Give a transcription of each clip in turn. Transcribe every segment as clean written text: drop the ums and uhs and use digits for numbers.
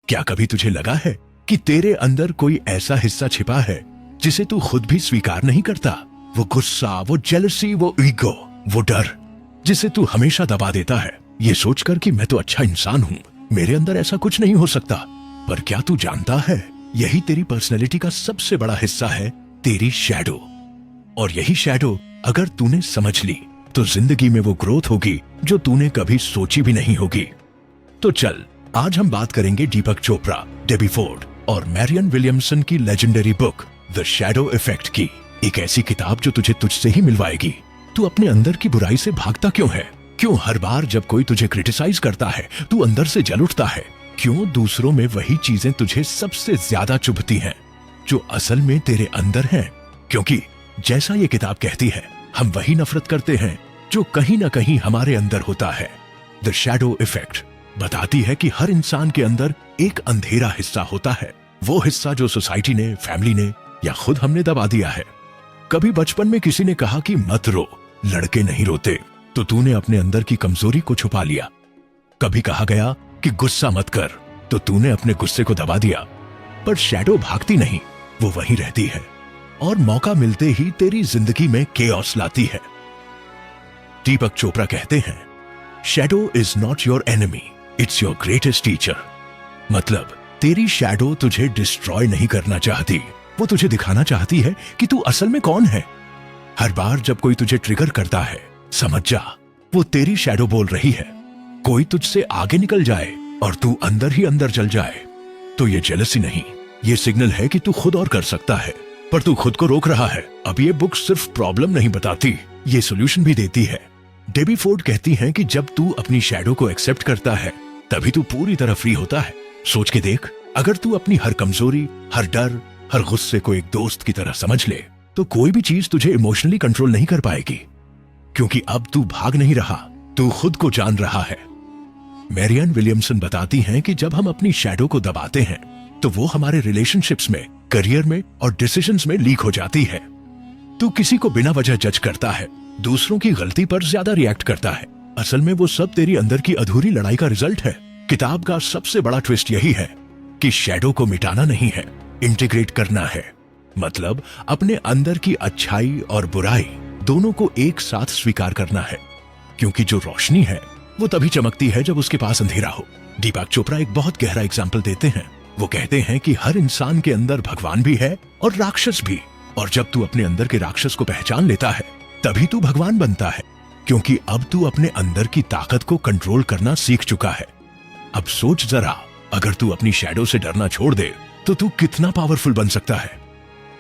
क्या कभी तुझे लगा है कि तेरे अंदर कोई ऐसा हिस्सा छिपा है जिसे तू खुद भी स्वीकार नहीं करता? वो गुस्सा, वो जेलसी, वो ईगो, वो डर जिसे तू हमेशा दबा देता है, ये सोचकर कि मैं तो अच्छा इंसान हूँ, मेरे अंदर ऐसा कुछ नहीं हो सकता। पर क्या तू जानता है, यही तेरी पर्सनैलिटी का सबसे बड़ा हिस्सा है, तेरी शैडो। और यही शैडो अगर तूने समझ ली तो जिंदगी में वो ग्रोथ होगी जो तूने कभी सोची भी नहीं होगी। तो चल, आज हम बात करेंगे दीपक चोपड़ा, डेबी फोर्ड और मैरियन विलियमसन की legendary book the shadow effect की। एक ऐसी किताब जो तुझे तुझसे ही मिलवाएगी। तू अपने अंदर की बुराई से भागता क्यों है? क्यों हर बार जब कोई तुझे क्रिटिसाइज करता है तू अंदर से जल उठता है? क्यों दूसरों में वही चीजें तुझे सबसे ज्यादा चुभती हैं जो असल में तेरे अंदर हैं? क्योंकि जैसा ये किताब कहती है, हम वही नफरत करते हैं जो कहीं ना कहीं हमारे अंदर होता है। द शैडो इफेक्ट बताती है कि हर इंसान के अंदर एक अंधेरा हिस्सा होता है, वो हिस्सा जो सोसाइटी ने, फैमिली ने या खुद हमने दबा दिया है। कभी बचपन में किसी ने कहा कि मत रो, लड़के नहीं रोते, तो तूने अपने अंदर की कमजोरी को छुपा लिया। कभी कहा गया कि गुस्सा मत कर, तो तूने अपने गुस्से को दबा दिया। पर शैडो भागती नहीं, वो वहीं रहती है और मौका मिलते ही तेरी जिंदगी में केओस लाती है। दीपक चोपड़ा कहते हैं, shadow is not your enemy, it's your greatest teacher. मतलब तेरी शैडो तुझे डिस्ट्रॉय नहीं करना चाहती, वो तुझे दिखाना चाहती है कि तू असल में कौन है। हर बार जब कोई तुझे ट्रिगर करता है, समझ जा वो तेरी शैडो बोल रही है। कोई तुझसे आगे निकल जाए और तू अंदर ही अंदर जल जाए तो ये जेलसी नहीं, ये सिग्नल है कि तू खुद और कर सकता है, पर तू खुद को रोक रहा है। अब ये बुक सिर्फ प्रॉब्लम नहीं बताती, ये सॉल्यूशन भी देती है। डेबी फोर्ड कहती हैं कि जब तू अपनी शैडो को एक्सेप्ट करता है तभी तू पूरी तरह फ्री होता है। सोच के देख, अगर तू अपनी हर कमजोरी, हर डर, हर गुस्से को एक दोस्त की तरह समझ ले तो कोई भी चीज तुझे इमोशनली कंट्रोल नहीं कर पाएगी, क्योंकि अब तू भाग नहीं रहा, तू खुद को जान रहा है। मैरियन विलियमसन बताती हैं कि जब हम अपनी शैडो को दबाते हैं तो वो हमारे रिलेशनशिप्स में, करियर में और डिसीजंस में लीक हो जाती है। तू किसी को बिना वजह जज करता है, दूसरों की गलती पर ज्यादा रिएक्ट करता है। असल में वो सब तेरी अंदर की अधूरी लड़ाई का रिजल्ट है। किताब का सबसे बड़ा ट्विस्ट यही है कि शैडो को मिटाना नहीं है, इंटीग्रेट करना है। मतलब अपने अंदर की अच्छाई और बुराई दोनों को एक साथ स्वीकार करना है, क्योंकि जो रोशनी है वो तभी चमकती है जब उसके पास अंधेरा हो। दीपक चोपड़ा एक बहुत गहरा एग्जाम्पल देते हैं। वो कहते हैं कि हर इंसान के अंदर भगवान भी है और राक्षस भी, और जब तू अपने अंदर के राक्षस को पहचान लेता है तभी तू भगवान बनता है, क्योंकि अब तू अपने अंदर की ताकत को कंट्रोल करना सीख चुका है। अब सोच जरा, अगर तू अपनी शैडो से डरना छोड़ दे तो तू कितना पावरफुल बन सकता है।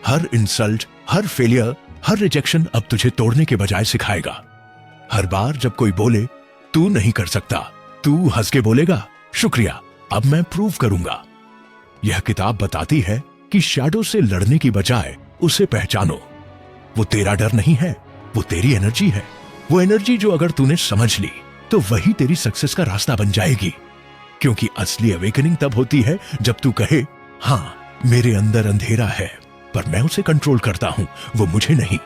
हर इंसल्ट, हर फेलियर, हर रिजेक्शन अब तुझे तोड़ने के बजाय सिखाएगा। हर बार जब कोई बोले तू नहीं कर सकता, तू हंस के बोलेगा, शुक्रिया, अब मैं प्रूव करूंगा। यह किताब बताती है कि शैडो से लड़ने की बजाय उसे पहचानो। वो तेरा डर नहीं है, वो तेरी एनर्जी है। वो एनर्जी जो अगर तूने समझ ली तो वही तेरी सक्सेस का रास्ता बन जाएगी। क्योंकि असली अवेकनिंग तब होती है जब तू कहे, हाँ मेरे अंदर अंधेरा है पर मैं उसे कंट्रोल करता हूं, वो मुझे नहीं।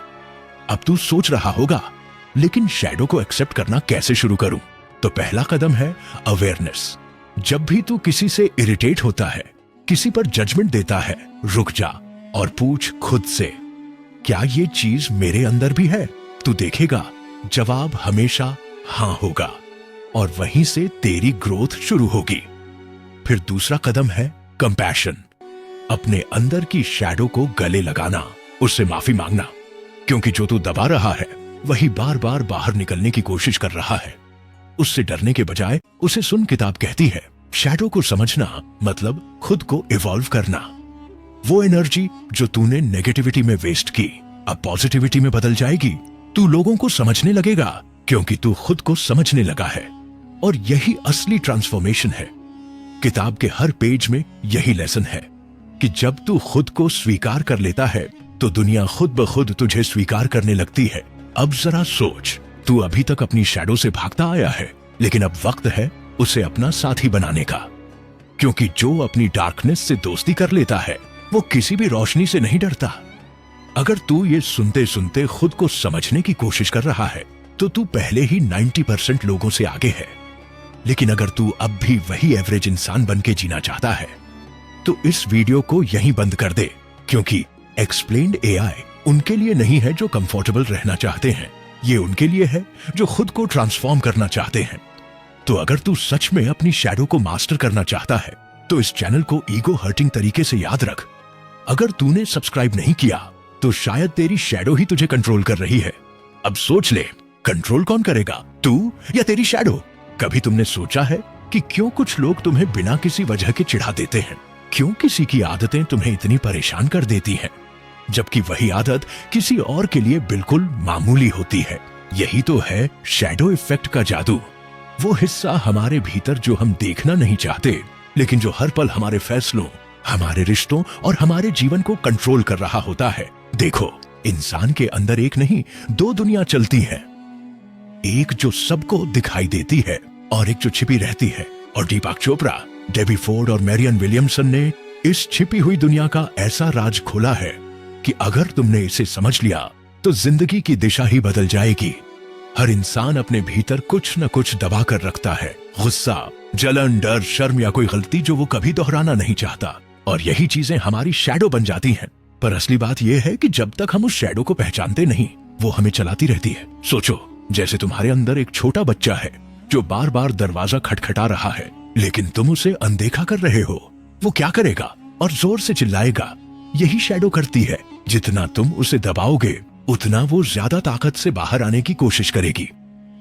अब तू सोच रहा होगा, लेकिन शैडो को एक्सेप्ट करना कैसे शुरू करूं? तो पहला कदम है अवेयरनेस। जब भी तू किसी से इरिटेट होता है, किसी पर जजमेंट देता है, रुक जा और पूछ खुद से, क्या ये चीज मेरे अंदर भी है? तू देखेगा जवाब हमेशा हाँ होगा और वहीं से तेरी ग्रोथ शुरू होगी। फिर दूसरा कदम है कंपैशन। अपने अंदर की शैडो को गले लगाना, उससे माफी मांगना, क्योंकि जो तू दबा रहा है वही बार बार बाहर निकलने की कोशिश कर रहा है। उससे डरने के बजाय उसे सुन। किताब कहती है, शैडो को समझना मतलब खुद को इवॉल्व करना। वो एनर्जी जो तूने नेगेटिविटी में वेस्ट की अब पॉजिटिविटी में बदल जाएगी। तू लोगों को समझने लगेगा क्योंकि तू खुद को समझने लगा है, और यही असली ट्रांसफॉर्मेशन है। किताब के हर पेज में यही लेसन है कि जब तू खुद को स्वीकार कर लेता है तो दुनिया खुद ब खुद तुझे स्वीकार करने लगती है। अब जरा सोच, तू अभी तक अपनी शैडो से भागता आया है, लेकिन अब वक्त है उसे अपना साथी बनाने का। क्योंकि जो अपनी डार्कनेस से दोस्ती कर लेता है वो किसी भी रोशनी से नहीं डरता। अगर तू ये सुनते सुनते खुद को समझने की कोशिश कर रहा है तो तू पहले ही 90% लोगों से आगे है। लेकिन अगर तू अब भी वही एवरेज इंसान बन के जीना चाहता है तो इस वीडियो को यहीं बंद कर दे, क्योंकि एक्सप्लेन्ड एआई उनके लिए नहीं है जो कंफर्टेबल रहना चाहते हैं, ये उनके लिए है जो खुद को ट्रांसफॉर्म करना चाहते हैं। तो अगर तू सच में अपनी शैडो को मास्टर करना चाहता है तो इस चैनल को ईगो हर्टिंग तरीके से याद रख। अगर तूने सब्सक्राइब नहीं किया तो शायद तेरी शैडो ही तुझे कंट्रोल कर रही है। अब सोच ले, कंट्रोल कौन करेगा, तू या तेरी शैडो? कभी तुमने सोचा है कि क्यों कुछ लोग तुम्हें बिना किसी वजह के चिढ़ा देते हैं? क्यों किसी की आदतें तुम्हें इतनी परेशान कर देती हैं, जबकि वही आदत किसी और के लिए बिल्कुल मामूली होती है? यही तो है शैडो इफेक्ट का जादू, वो हिस्सा हमारे भीतर जो हम देखना नहीं चाहते, लेकिन जो हर पल हमारे फैसलों, हमारे रिश्तों और हमारे जीवन को कंट्रोल कर रहा होता है। देखो, इंसान के अंदर एक नहीं, दो दुनिया चलती है, एक जो सबको दिखाई देती है और एक जो छिपी रहती है। और दीपक चोपड़ा, डेबी फोर्ड और मैरियन विलियमसन ने इस छिपी हुई दुनिया का ऐसा राज खोला है कि अगर तुमने इसे समझ लिया तो जिंदगी की दिशा ही बदल जाएगी। हर इंसान अपने भीतर कुछ न कुछ दबा कर रखता है, गुस्सा, जलन, डर, शर्म या कोई गलती जो वो कभी दोहराना नहीं चाहता, और यही चीजें हमारी शैडो बन जाती हैं। पर असली बात यह है कि जब तक हम उस शैडो को पहचानते नहीं, वो हमें चलाती रहती है। सोचो, जैसे तुम्हारे अंदर एक छोटा बच्चा है जो बार बार दरवाजा खटखटा रहा है, लेकिन तुम उसे अनदेखा कर रहे हो। वो क्या करेगा? और जोर से चिल्लाएगा। यही शैडो करती है, जितना तुम उसे दबाओगे उतना वो ज्यादा ताकत से बाहर आने की कोशिश करेगी।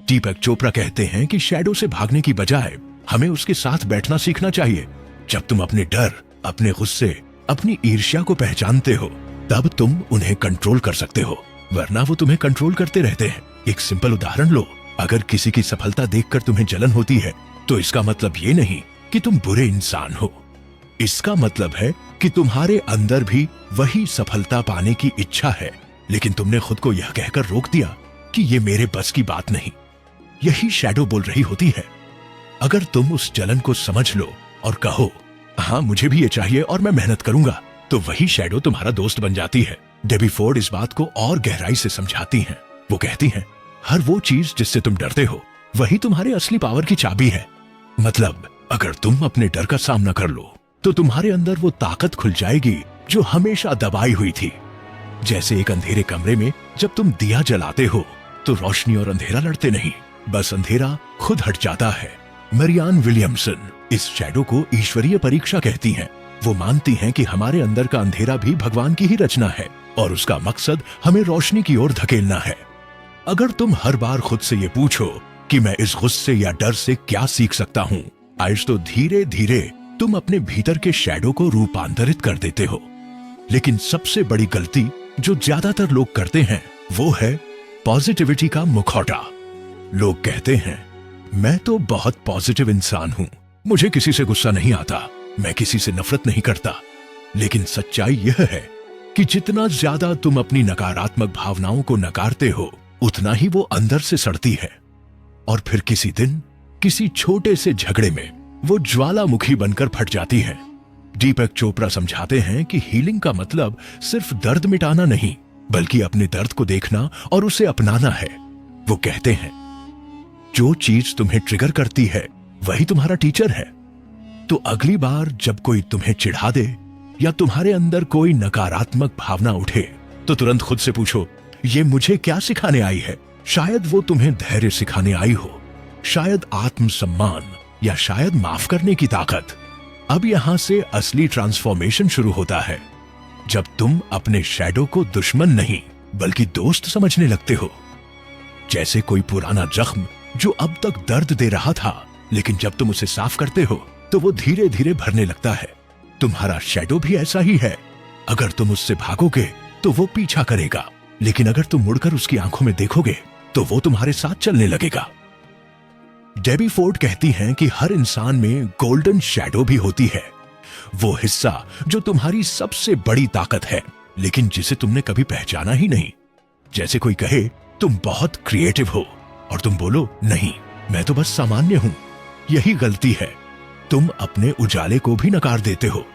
दीपक चोपड़ा कहते हैं कि शैडो से भागने की बजाय हमें उसके साथ बैठना सीखना चाहिए। जब तुम अपने डर, अपने गुस्से, अपनी ईर्ष्या को पहचानते हो, तब तुम उन्हें कंट्रोल कर सकते हो, वरना वो तुम्हें कंट्रोल करते रहते हैं। एक सिंपल उदाहरण लो, अगर किसी की सफलता देखकर तुम्हें जलन होती है तो इसका मतलब ये नहीं कि तुम बुरे इंसान हो। इसका मतलब है कि तुम्हारे अंदर भी वही सफलता पाने की इच्छा है, लेकिन तुमने खुद को यह कहकर रोक दिया कि ये मेरे बस की बात नहीं। यही शैडो बोल रही होती है। अगर तुम उस जलन को समझ लो और कहो, हाँ मुझे भी ये चाहिए और मैं मेहनत करूंगा, तो वही शैडो तुम्हारा दोस्त बन जाती है। डेबी फोर्ड इस बात को और गहराई से समझाती हैं। वो कहती हैं, हर वो चीज जिससे तुम डरते हो वही तुम्हारे असली पावर की चाबी है। मतलब अगर तुम अपने डर का सामना कर लो तो तुम्हारे अंदर वो ताकत खुल जाएगी जो हमेशा दबाई हुई थी। जैसे एक अंधेरे कमरे में जब तुम दिया जलाते हो तो रोशनी और अंधेरा लड़ते नहीं, बस अंधेरा खुद हट जाता है। मैरियन विलियमसन इस शैडो को ईश्वरीय परीक्षा कहती हैं। वो मानती हैं कि हमारे अंदर का अंधेरा भी भगवान की ही रचना है और उसका मकसद हमें रोशनी की ओर धकेलना है। अगर तुम हर बार खुद से ये पूछो कि मैं इस गुस्से या डर से क्या सीख सकता हूँ, आज तो धीरे धीरे तुम अपने भीतर के शैडो को रूपांतरित कर देते हो। लेकिन सबसे बड़ी गलती जो ज्यादातर लोग करते हैं वो है पॉजिटिविटी का मुखौटा। लोग कहते हैं, मैं तो बहुत पॉजिटिव इंसान हूं, मुझे किसी से गुस्सा नहीं आता, मैं किसी से नफरत नहीं करता। लेकिन सच्चाई यह है कि जितना ज्यादा तुम अपनी नकारात्मक भावनाओं को नकारते हो उतना ही वो अंदर से सड़ती है, और फिर किसी दिन किसी छोटे से झगड़े में वो ज्वालामुखी बनकर फट जाती है। दीपक चोपड़ा समझाते हैं कि हीलिंग का मतलब सिर्फ दर्द मिटाना नहीं, बल्कि अपने दर्द को देखना और उसे अपनाना है। वो कहते हैं, जो चीज तुम्हें ट्रिगर करती है वही तुम्हारा टीचर है। तो अगली बार जब कोई तुम्हें चिढ़ा दे या तुम्हारे अंदर कोई नकारात्मक भावना उठे तो तुरंत खुद से पूछो, ये मुझे क्या सिखाने आई है? शायद वो तुम्हें धैर्य सिखाने आई हो, शायद आत्मसम्मान, या शायद माफ करने की ताकत। अब यहां से असली ट्रांसफॉर्मेशन शुरू होता है, जब तुम अपने शैडो को दुश्मन नहीं बल्कि दोस्त समझने लगते हो। जैसे कोई पुराना जख्म जो अब तक दर्द दे रहा था, लेकिन जब तुम उसे साफ करते हो तो वो धीरे धीरे भरने लगता है। तुम्हारा शैडो भी ऐसा ही है। अगर तुम उससे भागोगे तो वो पीछा करेगा, लेकिन अगर तुम मुड़कर उसकी आंखों में देखोगे तो वो तुम्हारे साथ चलने लगेगा। डेबी फोर्ड कहती हैं कि हर इंसान में गोल्डन शैडो भी होती है, वो हिस्सा जो तुम्हारी सबसे बड़ी ताकत है, लेकिन जिसे तुमने कभी पहचाना ही नहीं। जैसे कोई कहे तुम बहुत क्रिएटिव हो और तुम बोलो, नहीं मैं तो बस सामान्य हूं। यही गलती है, तुम अपने उजाले को भी नकार देते हो।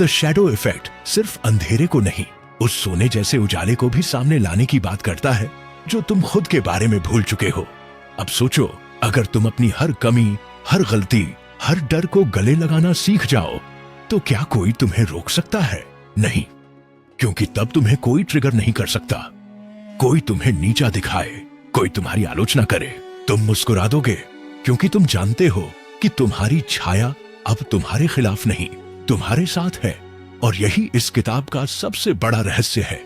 द शैडो इफेक्ट सिर्फ अंधेरे को नहीं, उस सोने जैसे उजाले को भी सामने लाने की बात करता है जो तुम खुद के बारे में भूल चुके हो। अब सोचो, अगर तुम अपनी हर कमी, हर गलती, हर डर को गले लगाना सीख जाओ, तो क्या कोई तुम्हें रोक सकता है? नहीं, क्योंकि तब तुम्हें कोई ट्रिगर नहीं कर सकता। कोई तुम्हें नीचा दिखाए, कोई तुम्हारी आलोचना करे, तुम मुस्कुरा दोगे, क्योंकि तुम जानते हो कि तुम्हारी छाया अब तुम्हारे खिलाफ नहीं, तुम्हारे साथ है। और यही इस किताब का सबसे बड़ा रहस्य है।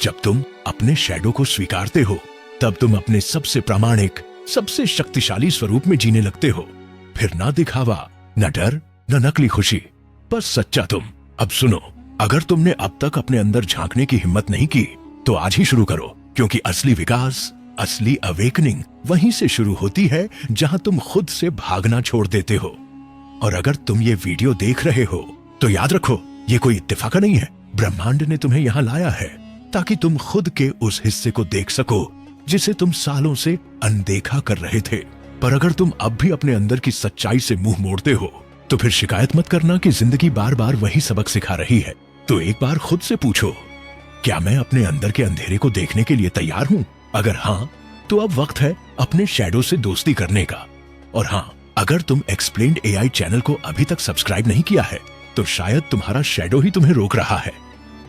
जब तुम अपने शैडो को स्वीकारते हो, तब तुम अपने सबसे प्रामाणिक, सबसे शक्तिशाली स्वरूप में जीने लगते हो। फिर ना दिखावा, न डर, न नकली खुशी, बस सच्चा तुम। अब सुनो, अगर तुमने अब तक अपने अंदर झांकने की हिम्मत नहीं की, तो आज ही शुरू करो, क्योंकि असली विकास, असली अवेकनिंग वहीं से शुरू होती है जहां तुम खुद से भागना छोड़ देते हो। और अगर तुम ये वीडियो देख रहे हो, तो याद रखो, ये कोई इत्तेफाक नहीं है। ब्रह्मांड ने तुम्हें यहां लाया है ताकि तुम खुद के उस हिस्से को देख सको जिसे तुम सालों से अनदेखा कर रहे थे। पर अगर तुम अब भी अपने अंदर की सच्चाई से मुंह मोड़ते हो, तो फिर शिकायत मत करना कि जिंदगी बार बार वही सबक सिखा रही है। तो एक बार खुद से पूछो, क्या मैं अपने अंदर के अंधेरे को देखने के लिए तैयार हूं? अगर हाँ, तो अब वक्त है अपने शैडो से दोस्ती करने का। और हाँ, अगर तुम एक्सप्लेन्ड एआई चैनल को अभी तक सब्सक्राइब नहीं किया है, तो शायद तुम्हारा शैडो ही तुम्हें रोक रहा है।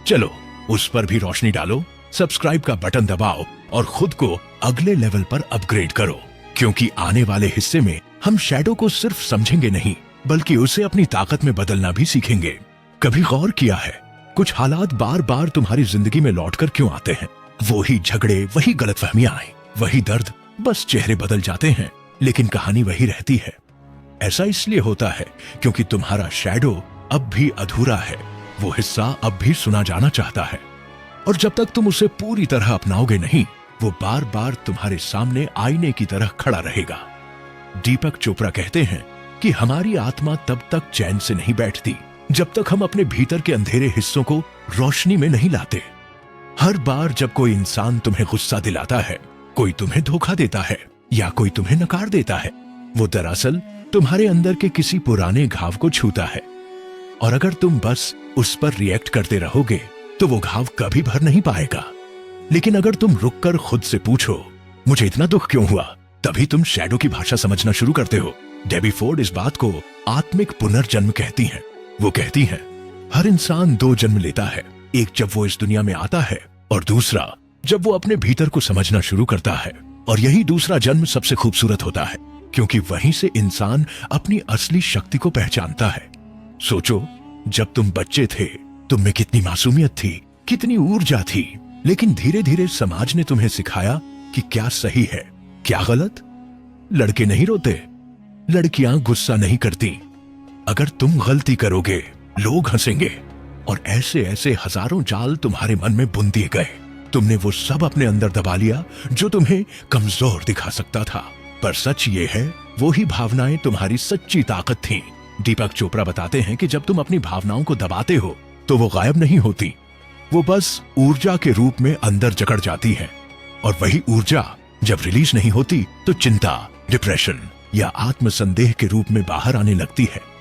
चलो, उस पर भी रोशनी डालो, सब्सक्राइब का बटन दबाओ और खुद को अगले लेवल पर अपग्रेड करो, क्योंकि आने वाले हिस्से में हम शैडो को सिर्फ समझेंगे नहीं, बल्कि उसे अपनी ताकत में बदलना भी सीखेंगे। कभी गौर किया है, कुछ हालात बार बार तुम्हारी जिंदगी में लौटकर क्यों आते हैं? वही झगड़े, वही गलतफहमियां, वही दर्द, बस चेहरे बदल जाते हैं, लेकिन कहानी वही रहती है। ऐसा इसलिए होता है क्योंकि तुम्हारा शैडो अब भी अधूरा है, वो हिस्सा अब भी सुना जाना चाहता है। और जब तक तुम उसे पूरी तरह अपनाओगे नहीं, वो बार बार तुम्हारे सामने आईने की तरह खड़ा रहेगा। दीपक चोपड़ा कहते हैं कि हमारी आत्मा तब तक चैन से नहीं बैठती जब तक हम अपने भीतर के अंधेरे हिस्सों को रोशनी में नहीं लाते। हर बार जब कोई इंसान तुम्हें गुस्सा दिलाता है, कोई तुम्हें धोखा देता है या कोई तुम्हें नकार देता है, वो दरअसल तुम्हारे अंदर के किसी पुराने घाव को छूता है। और अगर तुम बस उस पर रिएक्ट करते रहोगे, तो वो घाव कभी भर नहीं पाएगा। लेकिन अगर तुम रुककर खुद से पूछो, मुझे इतना दुख क्यों हुआ, तभी तुम शैडो की भाषा समझना शुरू करते हो। डेबी फोर्ड इस बात को आत्मिक पुनर्जन्म कहती हैं। वो कहती हैं, हर इंसान 2 जन्म लेता है, एक जब वो इस दुनिया में आता है और दूसरा जब वो अपने भीतर को समझना शुरू करता है। और यही दूसरा जन्म सबसे खूबसूरत होता है, क्योंकि वहीं से इंसान अपनी असली शक्ति को पहचानता है। सोचो, जब तुम बच्चे थे, तुम में कितनी मासूमियत थी, कितनी ऊर्जा थी, लेकिन धीरे धीरे समाज ने तुम्हें सिखाया कि क्या सही है, क्या गलत। लड़के नहीं रोते, लड़कियां गुस्सा नहीं करती। अगर तुम गलती करोगे, लोग हंसेंगे। और ऐसे ऐसे हजारों जाल तुम्हारे मन में बुन दिए गए। तुमने वो सब अपने अंदर दबा लिया जो तुम्हें कमजोर दिखा सकता था। पर सच ये है, वो ही भावनाएं तुम्हारी सच्ची ताकत थीं। दीपक चोपड़ा बताते हैं कि जब तुम अपनी भावनाओं को दबाते हो, तो वो गायब नहीं होती, वो बस ऊर्जा के रूप में अंदर जकड़ जाती है। और वही ऊर्जा जब रिलीज नहीं होती, तो चिंता, डिप्रेशन या आत्मसंदेह के रूप में बाहर आने लगती है।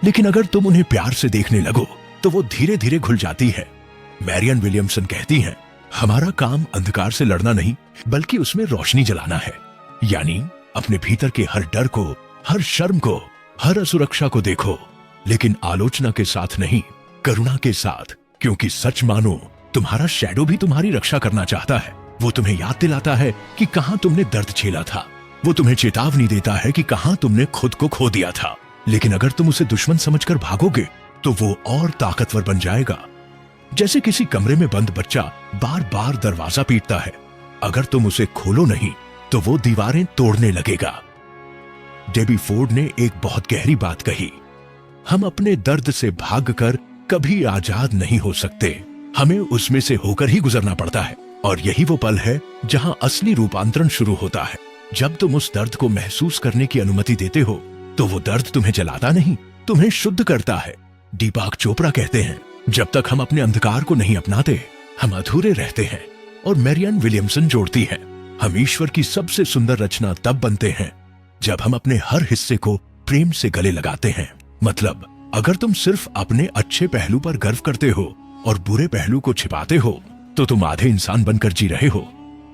लेकिन अगर तुम उन्हें प्यार से देखने लगो, तो वो धीरे धीरे घुल जाती है। मैरियन विलियमसन कहती हैं, हमारा काम अंधकार से लड़ना नहीं, बल्कि उसमें रोशनी जलाना है। यानी अपने भीतर के हर डर को, हर शर्म को, हर असुरक्षा को देखो, लेकिन आलोचना के साथ नहीं, करुणा के साथ। क्योंकि सच मानो, तुम्हारा शैडो भी तुम्हारी रक्षा करना चाहता है। वो तुम्हें याद दिलाता है कि कहां तुमने दर्द झेला था। वो तुम्हें चेतावनी देता है कि कहां तुमने खुद को खो दिया था। लेकिन अगर तुम उसे दुश्मन समझकर भागोगे, तो वो और ताकतवर बन जाएगा। जैसे किसी कमरे में बंद बच्चा बार बार दरवाजा पीटता है, अगर तुम उसे खोलो नहीं, तो वो दीवारें तोड़ने लगेगा। डेबी फोर्ड ने एक बहुत गहरी बात कही, हम अपने दर्द से भागकर कभी आजाद नहीं हो सकते, हमें उसमें से होकर ही गुजरना पड़ता है। और यही वो पल है जहां असली रूपांतरण शुरू होता है। जब तुम उस दर्द को महसूस करने की अनुमति देते हो, तो वो दर्द तुम्हें जलाता नहीं, तुम्हें शुद्ध करता है। दीपक चोपड़ा कहते हैं, जब तक हम अपने अंधकार को नहीं अपनाते, हम अधूरे रहते हैं। और मैरियन विलियमसन जोड़ती है, हम ईश्वर की सबसे सुंदर रचना तब बनते हैं जब हम अपने हर हिस्से को प्रेम से गले लगाते हैं। मतलब, अगर तुम सिर्फ अपने अच्छे पहलू पर गर्व करते हो और बुरे पहलू को छिपाते हो, तो तुम आधे इंसान बनकर जी रहे हो।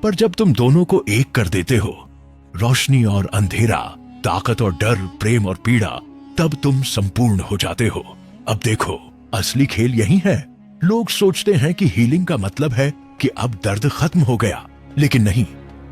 पर जब तुम दोनों को एक कर देते हो, रोशनी और अंधेरा, ताकत और डर, प्रेम और पीड़ा, तब तुम संपूर्ण हो जाते हो। अब देखो, असली खेल यही है। लोग सोचते हैं कि हीलिंग का मतलब है कि अब दर्द खत्म हो गया, लेकिन नहीं।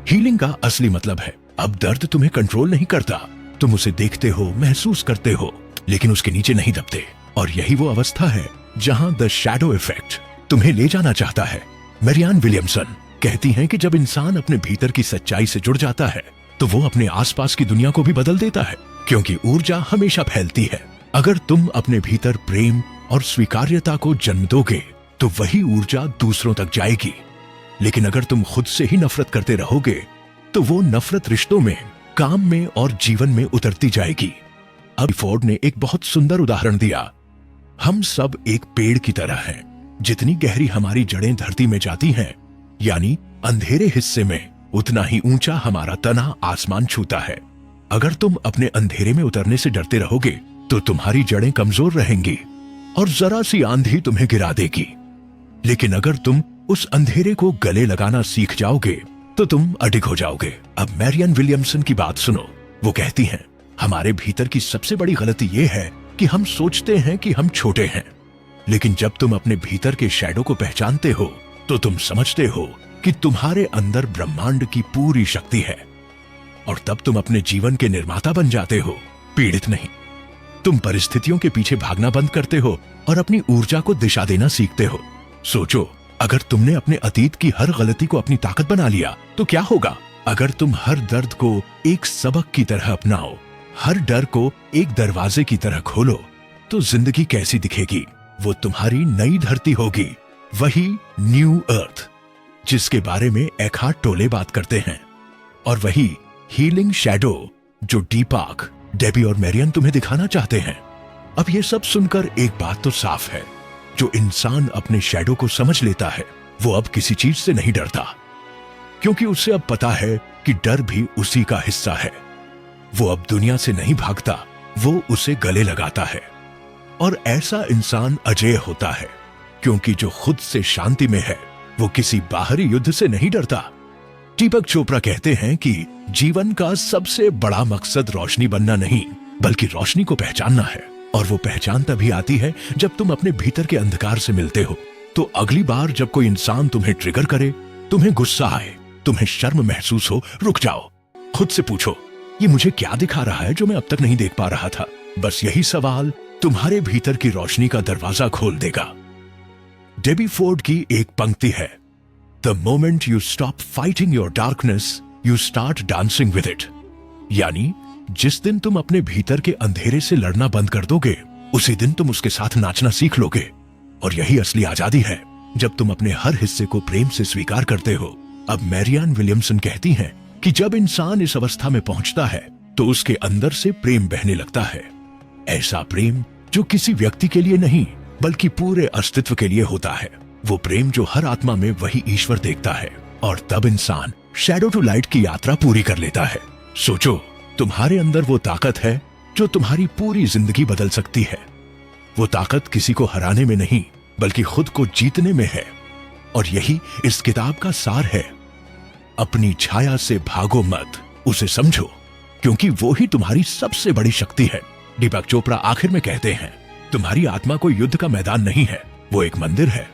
हीलिंग का असली मतलब है अब दर्द तुम्हें कंट्रोल नहीं करता। तुम उसे देखते हो, महसूस करते हो, लेकिन उसके नीचे नहीं दबते। और यही वो अवस्था है जहां द शैडो इफेक्ट तुम्हें ले जाना चाहता है। मैरियान विलियमसन कहती हैं कि जब इंसान अपने भीतर की सच्चाई से जुड़ जाता है तो वो अपने आसपास की दुनिया को भी बदल देता है, क्योंकि ऊर्जा हमेशा फैलती है। अगर तुम अपने भीतर प्रेम और स्वीकार्यता को जन्म दोगे तो वही ऊर्जा दूसरों तक जाएगी। लेकिन अगर तुम खुद से ही नफरत करते रहोगे तो वो नफरत रिश्तों में, काम में और जीवन में उतरती जाएगी। अब फोर्ड ने एक बहुत सुंदर उदाहरण दिया। हम सब एक पेड़ की तरह हैं। जितनी गहरी हमारी जड़ें धरती में जाती हैं, यानी अंधेरे हिस्से में, उतना ही ऊंचा हमारा तना आसमान छूता है। अगर तुम अपने अंधेरे में उतरने से डरते रहोगे तो तुम्हारी जड़ें कमजोर रहेंगी और जरा सी आंधी तुम्हें गिरा देगी। लेकिन अगर तुम उस अंधेरे को गले लगाना सीख जाओगे तो तुम अडिग हो जाओगे। अब मैरियन विलियमसन की बात सुनो। वो कहती हैं, हमारे भीतर की सबसे बड़ी गलती ये है कि हम सोचते हैं कि हम छोटे हैं। लेकिन जब तुम अपने भीतर के शैडो को पहचानते हो तो तुम समझते हो कि तुम्हारे अंदर ब्रह्मांड की पूरी शक्ति है। और तब तुम अपने जीवन के निर्माता बन जाते हो, पीड़ित नहीं। तुम परिस्थितियों के पीछे भागना बंद करते हो और अपनी ऊर्जा को दिशा देना सीखते हो। सोचो, अगर तुमने अपने अतीत की हर गलती को अपनी ताकत बना लिया तो क्या होगा? अगर तुम हर दर्द को एक सबक की तरह अपनाओ, हर डर को एक दरवाजे की तरह खोलो, तो जिंदगी कैसी दिखेगी? वो तुम्हारी नई धरती होगी, वही न्यू अर्थ जिसके बारे में एखार्ट टोले बात करते हैं, और वही हीलिंग शैडो जो दीपक, डेबी और मैरियन तुम्हें दिखाना चाहते हैं। अब ये सब सुनकर एक बात तो साफ है, जो इंसान अपने शैडो को समझ लेता है वो अब किसी चीज से नहीं डरता, क्योंकि उसे अब पता है कि डर भी उसी का हिस्सा है। वो अब दुनिया से नहीं भागता, वो उसे गले लगाता है। और ऐसा इंसान अजेय होता है, क्योंकि जो खुद से शांति में है वो किसी बाहरी युद्ध से नहीं डरता। दीपक चोपड़ा कहते हैं कि जीवन का सबसे बड़ा मकसद रोशनी बनना नहीं, बल्कि रोशनी को पहचानना है। और वो पहचान तभी आती है जब तुम अपने भीतर के अंधकार से मिलते हो। तो अगली बार जब कोई इंसान तुम्हें ट्रिगर करे, तुम्हें गुस्सा आए, तुम्हें शर्म महसूस हो, रुक जाओ। खुद से पूछो, ये मुझे क्या दिखा रहा है जो मैं अब तक नहीं देख पा रहा था? बस यही सवाल तुम्हारे भीतर की रोशनी का दरवाजा खोल देगा। डेबी फोर्ड की एक पंक्ति है, the moment you stop fighting your darkness you start dancing with it. यानी जिस दिन तुम अपने भीतर के अंधेरे से लड़ना बंद कर दोगे, उसी दिन तुम उसके साथ नाचना सीख लोगे। और यही असली आजादी है, जब तुम अपने हर हिस्से को प्रेम से स्वीकार करते हो। अब मैरियान विलियमसन कहती हैं कि जब इंसान इस अवस्था में पहुंचता है तो उसके अंदर से प्रेम बहने लगता है। ऐसा प्रेम जो किसी व्यक्ति के लिए नहीं, बल्कि पूरे अस्तित्व के लिए होता है। वो प्रेम जो हर आत्मा में वही ईश्वर देखता है। और तब इंसान शैडो टू लाइट की यात्रा पूरी कर लेता है। सोचो, तुम्हारे अंदर वो ताकत है जो तुम्हारी पूरी जिंदगी बदल सकती है। वो ताकत किसी को हराने में नहीं, बल्कि खुद को जीतने में है। और यही इस किताब का सार है। अपनी छाया से भागो मत, उसे समझो, क्योंकि वो ही तुम्हारी सबसे बड़ी शक्ति है। दीपक चोपड़ा आखिर में कहते हैं, तुम्हारी आत्मा कोई युद्ध का मैदान नहीं है, वो एक मंदिर है।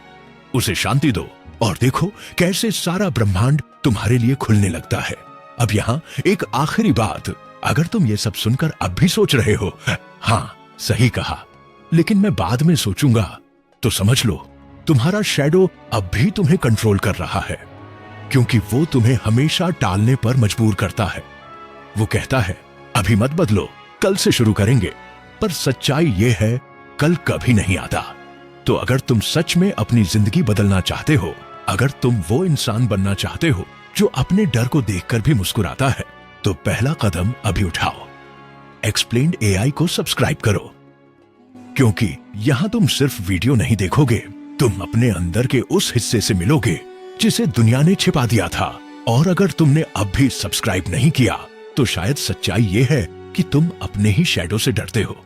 उसे शांति दो और देखो कैसे सारा ब्रह्मांड तुम्हारे लिए खुलने लगता है। अब यहाँ एक आखिरी बात, अगर तुम ये सब सुनकर अब भी सोच रहे हो, हाँ सही कहा, लेकिन मैं बाद में सोचूंगा, तो समझ लो तुम्हारा शैडो अब भी तुम्हें कंट्रोल कर रहा है, क्योंकि वो तुम्हें हमेशा टालने पर मजबूर करता है। वो कहता है, अभी मत बदलो, कल से शुरू करेंगे। पर सच्चाई ये है, कल कभी नहीं आता। तो अगर तुम सच में अपनी जिंदगी बदलना चाहते हो, अगर तुम वो इंसान बनना चाहते हो जो अपने डर को देखकर भी मुस्कुराता है, तो पहला कदम अभी उठाओ। एक्सप्लेन्ड एआई को सब्सक्राइब करो, क्योंकि यहां तुम सिर्फ वीडियो नहीं देखोगे, तुम अपने अंदर के उस हिस्से से मिलोगे जिसे दुनिया ने छिपा दिया था। और अगर तुमने अब भी सब्सक्राइब नहीं किया, तो शायद सच्चाई ये है कि तुम अपने ही शैडो से डरते हो,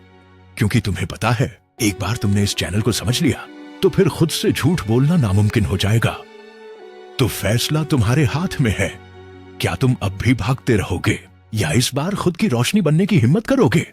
क्योंकि तुम्हें पता है एक बार तुमने इस चैनल को समझ लिया तो फिर खुद से झूठ बोलना नामुमकिन हो जाएगा। तो फैसला तुम्हारे हाथ में है। क्या तुम अब भी भागते रहोगे या इस बार खुद की रोशनी बनने की हिम्मत करोगे?